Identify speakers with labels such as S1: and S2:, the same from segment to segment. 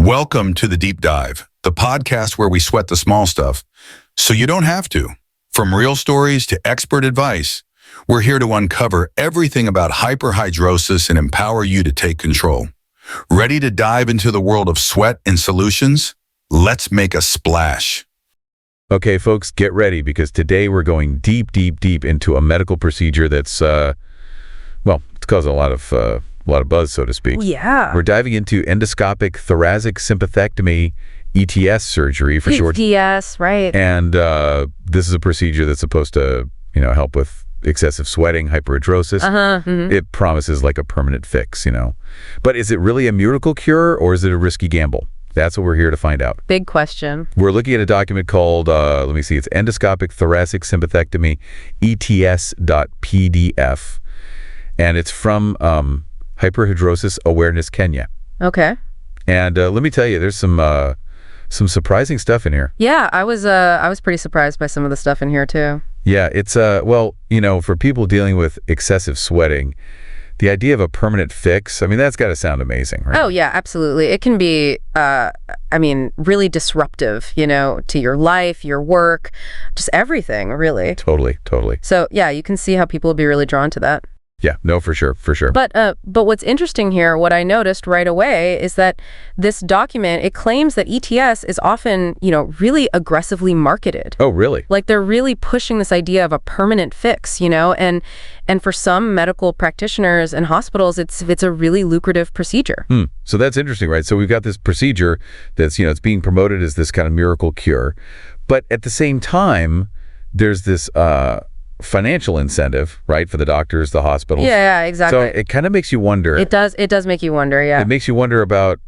S1: Welcome to The Deep Dive, the podcast where we sweat the small stuff so you don't have to. From real stories to expert advice, we're here to uncover everything about hyperhidrosis and empower you to take control. Ready to dive into the world of sweat and solutions? Let's make a splash.
S2: Okay, folks, get ready because today we're going deep into a medical procedure that's, it's causing a lot of buzz, so to speak.
S3: Yeah.
S2: We're diving into endoscopic thoracic sympathectomy, ETS surgery for short.
S3: ETS, right.
S2: And this is a procedure that's supposed to, help with excessive sweating, hyperhidrosis. It promises like a permanent fix, But is it really a miracle cure or is it a risky gamble? That's what we're here to find out.
S3: Big question.
S2: We're looking at a document called, it's Endoscopic Thoracic Sympathectomy, ETS.pdf. And it's from Hyperhidrosis Awareness Kenya.
S3: Okay.
S2: And let me tell you, there's some surprising stuff in here.
S3: Yeah, I was pretty surprised by some of the stuff in here too.
S2: Yeah, it's for people dealing with excessive sweating, the idea of a permanent fix, that's got to sound amazing, right?
S3: Oh yeah, absolutely. It can be really disruptive, to your life, your work, just everything, really.
S2: Totally.
S3: So, yeah, you can see how people would be really drawn to that.
S2: Yeah, no, for sure.
S3: But what's interesting here, what I noticed right away is that this document, it claims that ETS is often, really aggressively marketed.
S2: Oh, really?
S3: Like they're really pushing this idea of a permanent fix, and for some medical practitioners and hospitals, it's a really lucrative procedure.
S2: So that's interesting, right? So we've got this procedure that's, it's being promoted as this kind of miracle cure, but at the same time, there's this financial incentive, right, for the doctors, the hospitals.
S3: Yeah, exactly.
S2: So it kind of makes you wonder.
S3: It does make you wonder, yeah.
S2: It makes you wonder about,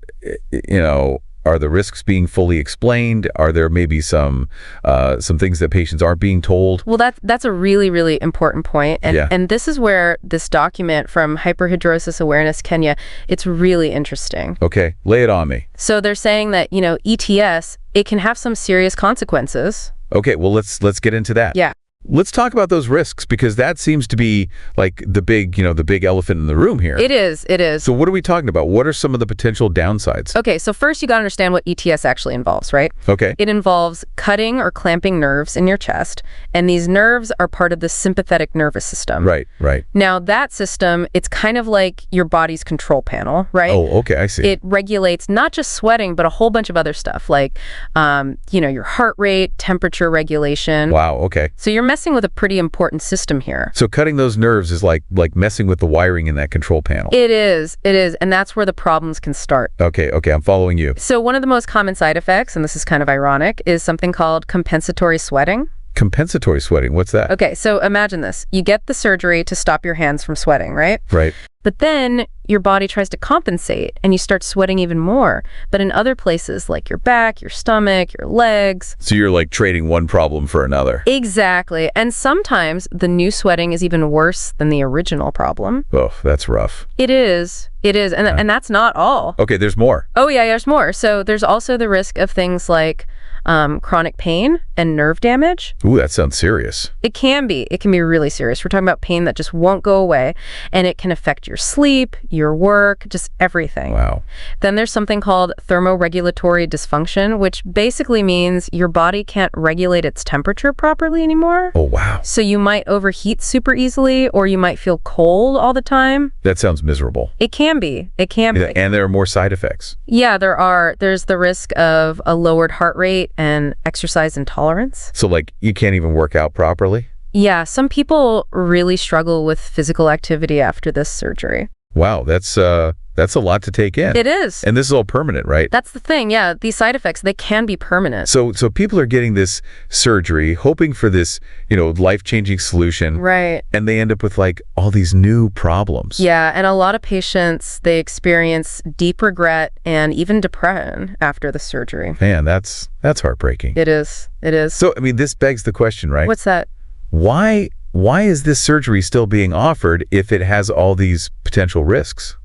S2: are the risks being fully explained? Are there maybe some things that patients aren't being told?
S3: Well, that's a really, really important point. And this is where this document from Hyperhidrosis Awareness Kenya, it's really interesting.
S2: Okay, lay it on me.
S3: So they're saying that, ETS, it can have some serious consequences.
S2: Okay, well, let's get into that.
S3: Yeah.
S2: Let's talk about those risks because that seems to be like the big elephant in the room here.
S3: It is.
S2: So what are we talking about? What are some of the potential downsides?
S3: Okay, so first you got to understand what ETS actually involves, right?
S2: Okay.
S3: It involves cutting or clamping nerves in your chest, and these nerves are part of the sympathetic nervous system.
S2: Right.
S3: Now that system, it's kind of like your body's control panel, right?
S2: Oh, okay, I see.
S3: It regulates not just sweating, but a whole bunch of other stuff like, your heart rate, temperature regulation.
S2: Wow, okay.
S3: So you're messing with a pretty important system here.
S2: So cutting those nerves is like messing with the wiring in that control panel.
S3: It is. And that's where the problems can start.
S2: Okay, I'm following you.
S3: So one of the most common side effects, and this is kind of ironic, is something called compensatory sweating.
S2: Compensatory sweating, what's that?
S3: Okay, so imagine this. You get the surgery to stop your hands from sweating, right?
S2: Right.
S3: But then your body tries to compensate and you start sweating even more. But in other places like your back, your stomach, your legs.
S2: So you're like trading one problem for another.
S3: Exactly. And sometimes the new sweating is even worse than the original problem.
S2: Oh, that's rough.
S3: It is. And that's not all.
S2: Okay, there's more.
S3: Oh, yeah, there's more. So there's also the risk of things like chronic pain and nerve damage.
S2: Ooh, that sounds serious.
S3: It can be really serious. We're talking about pain that just won't go away, and it can affect your sleep, your work, just everything.
S2: Wow.
S3: Then there's something called thermoregulatory dysfunction, which basically means your body can't regulate its temperature properly anymore.
S2: Oh, wow.
S3: So you might overheat super easily, or you might feel cold all the time.
S2: That sounds miserable.
S3: It can be.
S2: And there are more side effects.
S3: Yeah, there are. There's the risk of a lowered heart rate and exercise intolerance.
S2: So like you can't even work out properly?
S3: Yeah, some people really struggle with physical activity after this surgery.
S2: Wow, that's a lot to take in.
S3: It is.
S2: And this is all permanent, right?
S3: That's the thing, yeah. These side effects, they can be permanent.
S2: So people are getting this surgery, hoping for this, life-changing solution.
S3: Right.
S2: And they end up with like all these new problems.
S3: Yeah, and a lot of patients, they experience deep regret and even depression after the surgery.
S2: Man, that's heartbreaking.
S3: It is.
S2: So, this begs the question, right?
S3: What's that?
S2: Why is this surgery still being offered if it has all these potential risks?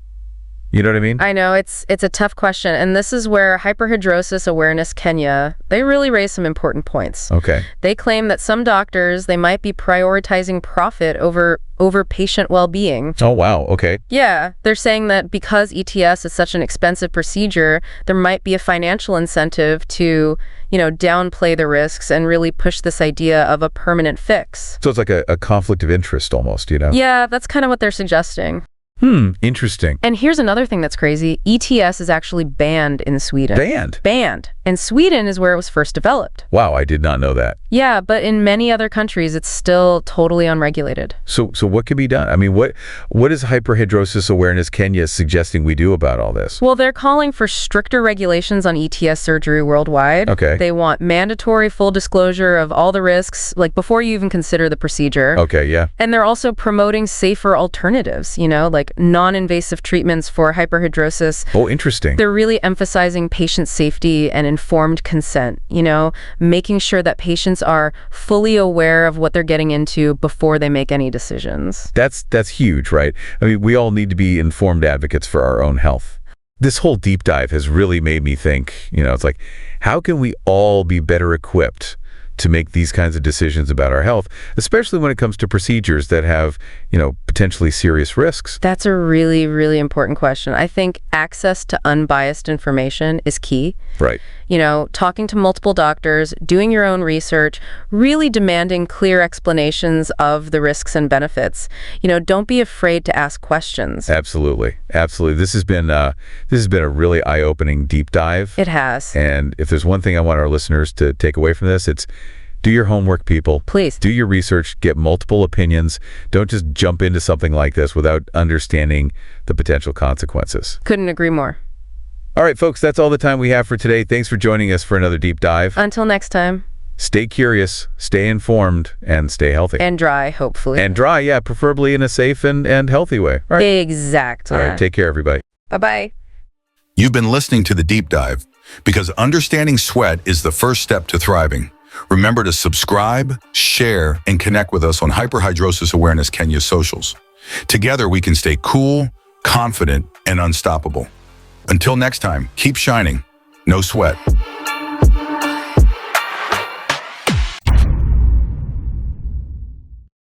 S2: You know what I mean?
S3: I know, it's a tough question, and this is where Hyperhidrosis Awareness Kenya, they really raise some important points.
S2: Okay.
S3: They claim that some doctors, they might be prioritizing profit over patient well-being.
S2: Oh, wow. Okay.
S3: Yeah, they're saying that because ETS is such an expensive procedure, there might be a financial incentive to, downplay the risks and really push this idea of a permanent fix.
S2: So it's like a conflict of interest almost,
S3: Yeah, that's kind of what they're suggesting.
S2: Interesting.
S3: And here's another thing that's crazy. ETS is actually banned in Sweden.
S2: Banned?
S3: Banned. And Sweden is where it was first developed.
S2: Wow, I did not know that.
S3: Yeah, but in many other countries, it's still totally unregulated.
S2: So what can be done? I mean, what is Hyperhidrosis Awareness Kenya suggesting we do about all this?
S3: Well, they're calling for stricter regulations on ETS surgery worldwide.
S2: Okay.
S3: They want mandatory full disclosure of all the risks, like before you even consider the procedure.
S2: Okay, yeah.
S3: And they're also promoting safer alternatives, like non-invasive treatments for hyperhidrosis.
S2: Oh, interesting.
S3: They're really emphasizing patient safety and informed consent, making sure that patients are fully aware of what they're getting into before they make any decisions.
S2: That's huge, right? I mean, we all need to be informed advocates for our own health. This whole deep dive has really made me think, it's like, how can we all be better equipped to make these kinds of decisions about our health, especially when it comes to procedures that have, potentially serious risks?
S3: That's a really, really important question. I think access to unbiased information is key.
S2: Right.
S3: Talking to multiple doctors, doing your own research, really demanding clear explanations of the risks and benefits. Don't be afraid to ask questions.
S2: Absolutely. Absolutely. This has been a really eye-opening deep dive.
S3: It has.
S2: And if there's one thing I want our listeners to take away from this, it's do your homework, people.
S3: Please.
S2: Do your research, get multiple opinions. Don't just jump into something like this without understanding the potential consequences.
S3: Couldn't agree more.
S2: All right, folks, that's all the time we have for today. Thanks for joining us for another deep dive.
S3: Until next time.
S2: Stay curious, stay informed, and stay healthy.
S3: And dry, hopefully.
S2: And dry, yeah, preferably in a safe and healthy way. All right.
S3: Exactly.
S2: All right, take care, everybody.
S3: Bye-bye.
S1: You've been listening to The Deep Dive because understanding sweat is the first step to thriving. Remember to subscribe, share, and connect with us on Hyperhidrosis Awareness Kenya socials. Together, we can stay cool, confident, and unstoppable. Until next time, keep shining. No sweat.